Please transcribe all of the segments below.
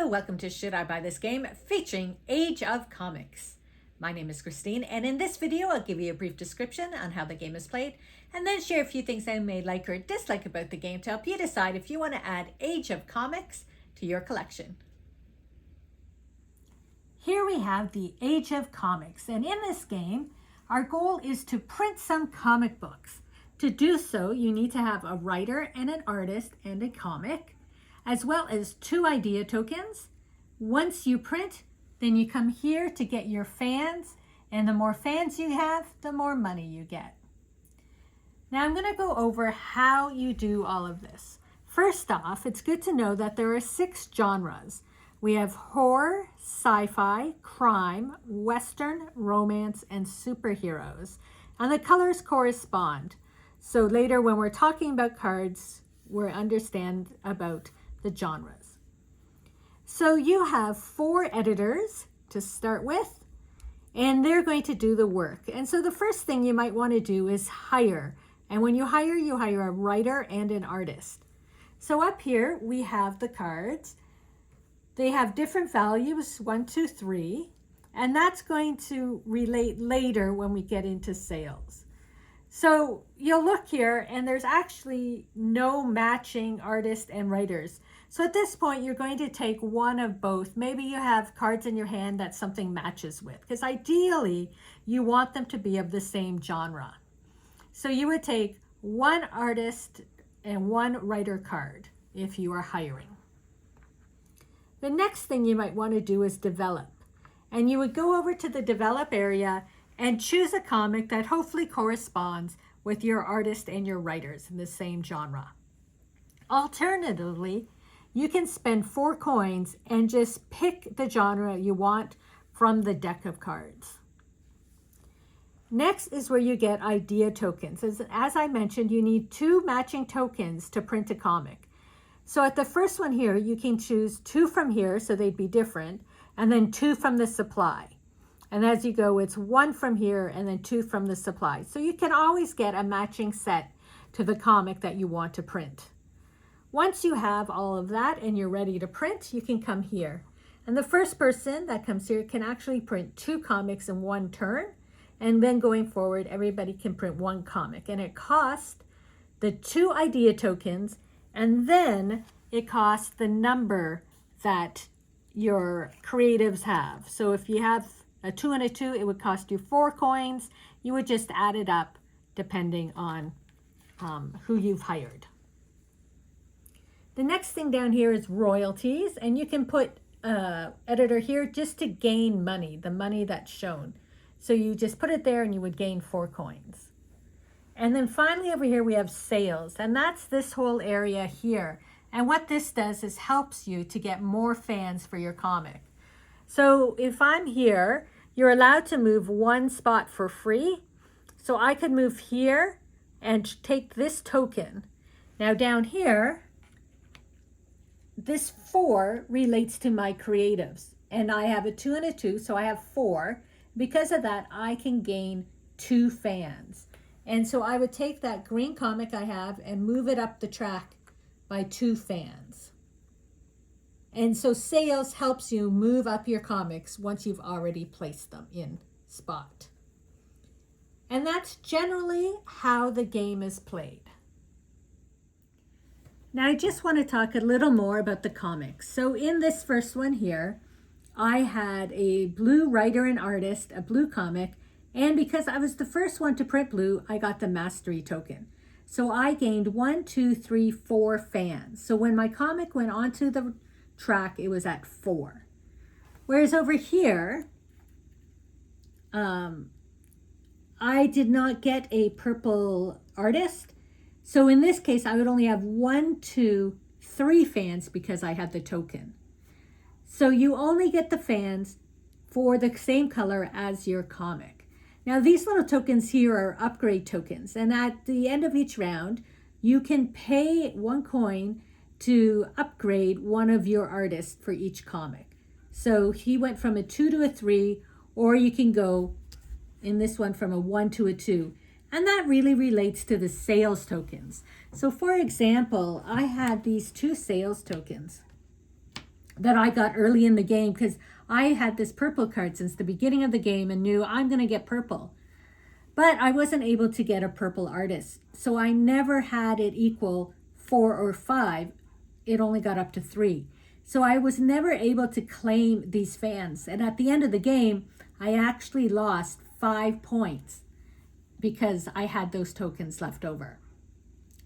welcome to Should I Buy This Game, featuring Age of Comics. My name is Christine, and in this video I'll give you a brief description on how the game is played, and then share a few things I may like or dislike about the game to help you decide if you want to add Age of Comics to your collection. Here we have the Age of Comics, and in this game our goal is to print some comic books. To do so, you need to have a writer and an artist and a comic, as well as 2 idea tokens. Once you print, then you come here to get your fans, and the more fans you have, the more money you get. Now I'm going to go over how you do all of this. First off, it's good to know that there are 6 genres. We have horror, sci-fi, crime, western, romance, and superheroes. And the colors correspond. So later when we're talking about cards, we'll understand about the genres. So you have 4 editors to start with, and they're going to do the work. And so the first thing you might want to do is hire. And when you hire a writer and an artist. So up here we have the cards. They have different values, 1, 2, 3, and that's going to relate later when we get into sales. So you'll look here and there's actually no matching artists and writers. So at this point, you're going to take one of both. Maybe you have cards in your hand that something matches with, because ideally you want them to be of the same genre. So you would take 1 artist and 1 writer card if you are hiring. The next thing you might want to do is develop. And you would go over to the develop area and choose a comic that hopefully corresponds with your artist and your writers in the same genre. Alternatively, you can spend 4 coins and just pick the genre you want from the deck of cards. Next is where you get idea tokens. As I mentioned, you need 2 matching tokens to print a comic. So at the first one here, you can choose 2 from here, so they'd be different, and then 2 from the supply. And as you go, it's 1 from here and then 2 from the supply. So you can always get a matching set to the comic that you want to print. Once you have all of that and you're ready to print, you can come here. And the first person that comes here can actually print 2 comics in 1 turn. And then going forward, everybody can print 1 comic. And it costs the 2 idea tokens, and then it costs the number that your creatives have. So if you have a 2 and a 2, it would cost you 4 coins. You would just add it up depending on who you've hired. The next thing down here is royalties, and you can put editor here just to gain money, the money that's shown. So you just put it there and you would gain 4 coins. And then finally over here we have sales, and that's this whole area here. And what this does is helps you to get more fans for your comic. So if I'm here, you're allowed to move 1 spot for free. So I could move here and take this token. Now down here, this 4 relates to my creatives. And I have a 2 and a 2, so I have 4. Because of that, I can gain 2 fans. And so I would take that green comic I have and move it up the track by 2 fans. And so sales helps you move up your comics once you've already placed them in spot. And that's generally how the game is played. Now I just want to talk a little more about the comics. So in this first one here, I had a blue writer and artist, a blue comic, and because I was the first one to print blue, I got the mastery token. So I gained 1, 2, 3, 4 fans. So when my comic went onto the track, it was at 4. Whereas over here, I did not get a purple artist. So in this case, I would only have 1, 2, 3 fans because I had the token. So you only get the fans for the same color as your comic. Now these little tokens here are upgrade tokens, and at the end of each round, you can pay 1 coin to upgrade one of your artists for each comic. So he went from a 2 to a 3, or you can go in this one from a 1 to a 2. And that really relates to the sales tokens. So for example, I had these 2 sales tokens. that I got early in the game, because I had this purple card since the beginning of the game and knew I'm going to get purple. But I wasn't able to get a purple artist. So I never had it equal 4 or 5. It only got up to 3. So I was never able to claim these fans. And at the end of the game, I actually lost 5 points because I had those tokens left over.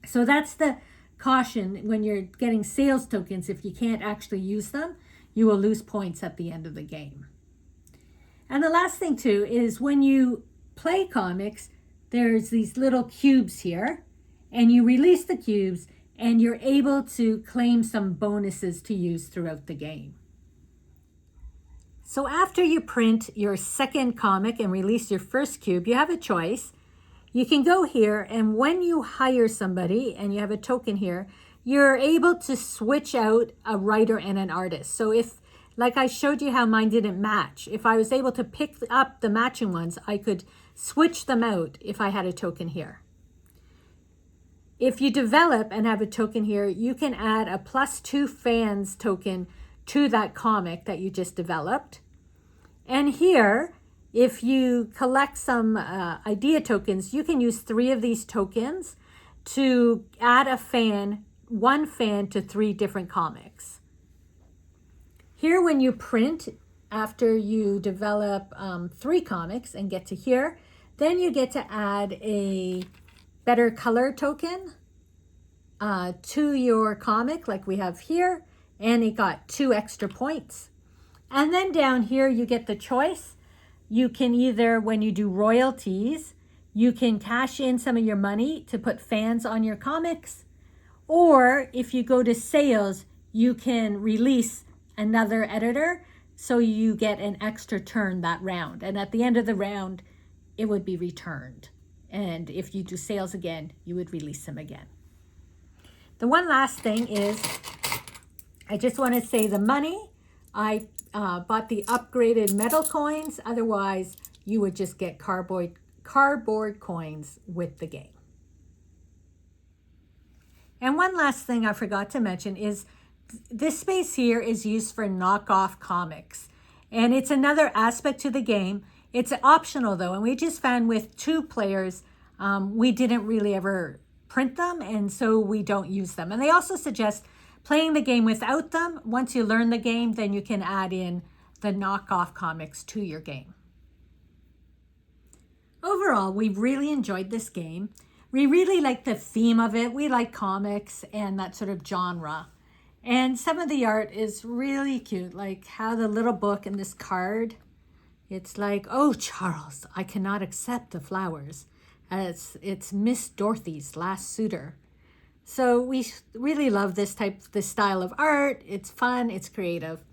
So that's the caution when you're getting sales tokens. If you can't actually use them, you will lose points at the end of the game. And the last thing too is when you play comics, there's these little cubes here, and you release the cubes and you're able to claim some bonuses to use throughout the game. So after you print your second comic and release your first cube, you have a choice. You can go here, and when you hire somebody and you have a token here, you're able to switch out a writer and an artist. So if, like I showed you how mine didn't match, if I was able to pick up the matching ones, I could switch them out if I had a token here. If you develop and have a token here, you can add a +2 fans token to that comic that you just developed. And here, if you collect some idea tokens, you can use 3 of these tokens to add one fan to 3 different comics. Here, when you print, after you develop 3 comics and get to here, then you get to add a better color token to your comic like we have here, and it got 2 extra points. And then down here, you get the choice. You can either, when you do royalties, you can cash in some of your money to put fans on your comics, or if you go to sales, you can release another editor so you get an extra turn that round. And at the end of the round, it would be returned. And if you do sales again, you would release them again. The one last thing is, I just want to say the money, I bought the upgraded metal coins. Otherwise, you would just get cardboard coins with the game. And one last thing I forgot to mention is this space here is used for knockoff comics. And it's another aspect to the game. It's optional though, and we just found with 2 players, we didn't really ever print them, and so we don't use them. And they also suggest playing the game without them. Once you learn the game, then you can add in the knockoff comics to your game. Overall, we really enjoyed this game. We really like the theme of it. We like comics and that sort of genre. And some of the art is really cute, like how the little book and this card, it's like, "Oh, Charles, I cannot accept the flowers, as it's Miss Dorothy's last suitor." So we really love this style of art. It's fun, it's creative.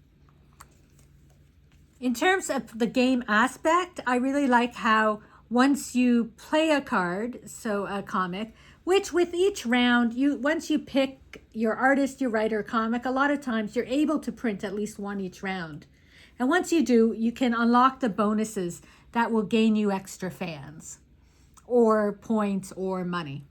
In terms of the game aspect, I really like how once you play a card, so a comic, which with each round, once you pick your artist, your writer, comic, a lot of times you're able to print at least 1 each round. And once you do, you can unlock the bonuses that will gain you extra fans or points or money.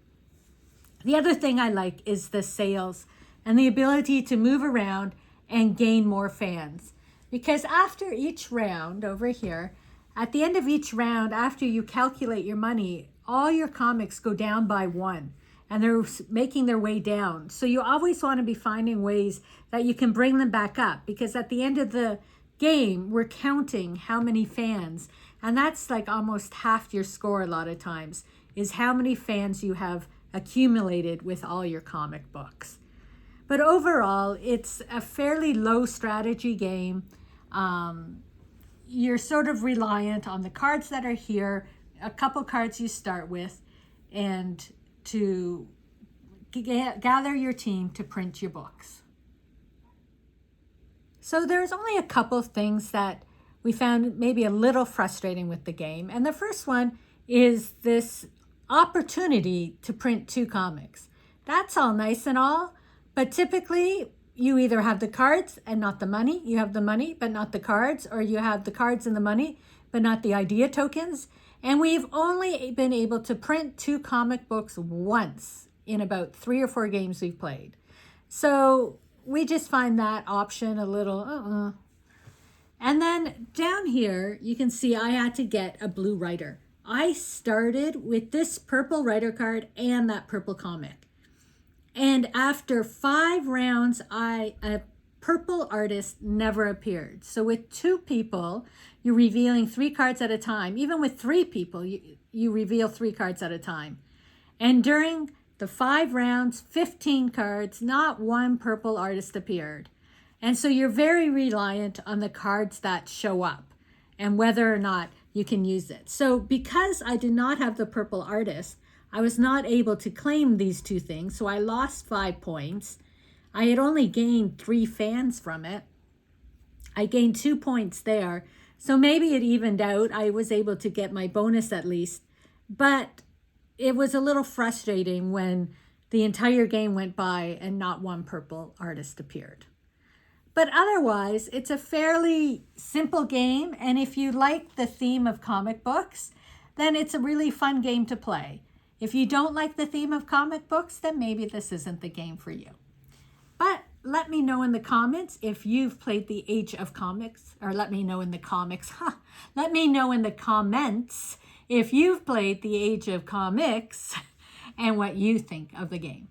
The other thing I like is the sales and the ability to move around and gain more fans. Because after each round over here, at the end of each round, after you calculate your money, all your comics go down by 1 and they're making their way down. So you always want to be finding ways that you can bring them back up, because at the end of the game, we're counting how many fans, and that's like almost half your score a lot of times, is how many fans you have accumulated with all your comic books. But overall, it's a fairly low strategy game. You're sort of reliant on the cards that are here, a couple cards you start with, and to gather your team to print your books. So there's only a couple things that we found maybe a little frustrating with the game. And the first one is this opportunity to print 2 comics. That's all nice and all, but typically you either have the cards and not the money, you have the money but not the cards, or you have the cards and the money but not the idea tokens. And we've only been able to print 2 comic books once in about 3 or 4 games we've played. So we just find that option a little, And then down here, you can see I had to get a blue writer. I started with this purple writer card and that purple comic. And after 5 rounds, a purple artist never appeared. So with 2 people, you're revealing 3 cards at a time. Even with 3 people, you reveal 3 cards at a time. And during the 5 rounds, 15 cards, not one purple artist appeared. And so you're very reliant on the cards that show up and whether or not you can use it. So because I did not have the purple artist, I was not able to claim these 2 things. So I lost 5 points. I had only gained 3 fans from it. I gained 2 points there. So maybe it evened out. I was able to get my bonus at least. But it was a little frustrating when the entire game went by and not one purple artist appeared. But otherwise, it's a fairly simple game. And if you like the theme of comic books, then it's a really fun game to play. If you don't like the theme of comic books, then maybe this isn't the game for you. But let me know in the comments if you've played the Age of Comics, or let me know in the comics. Let me know in the comments if you've played the Age of Comics and what you think of the game.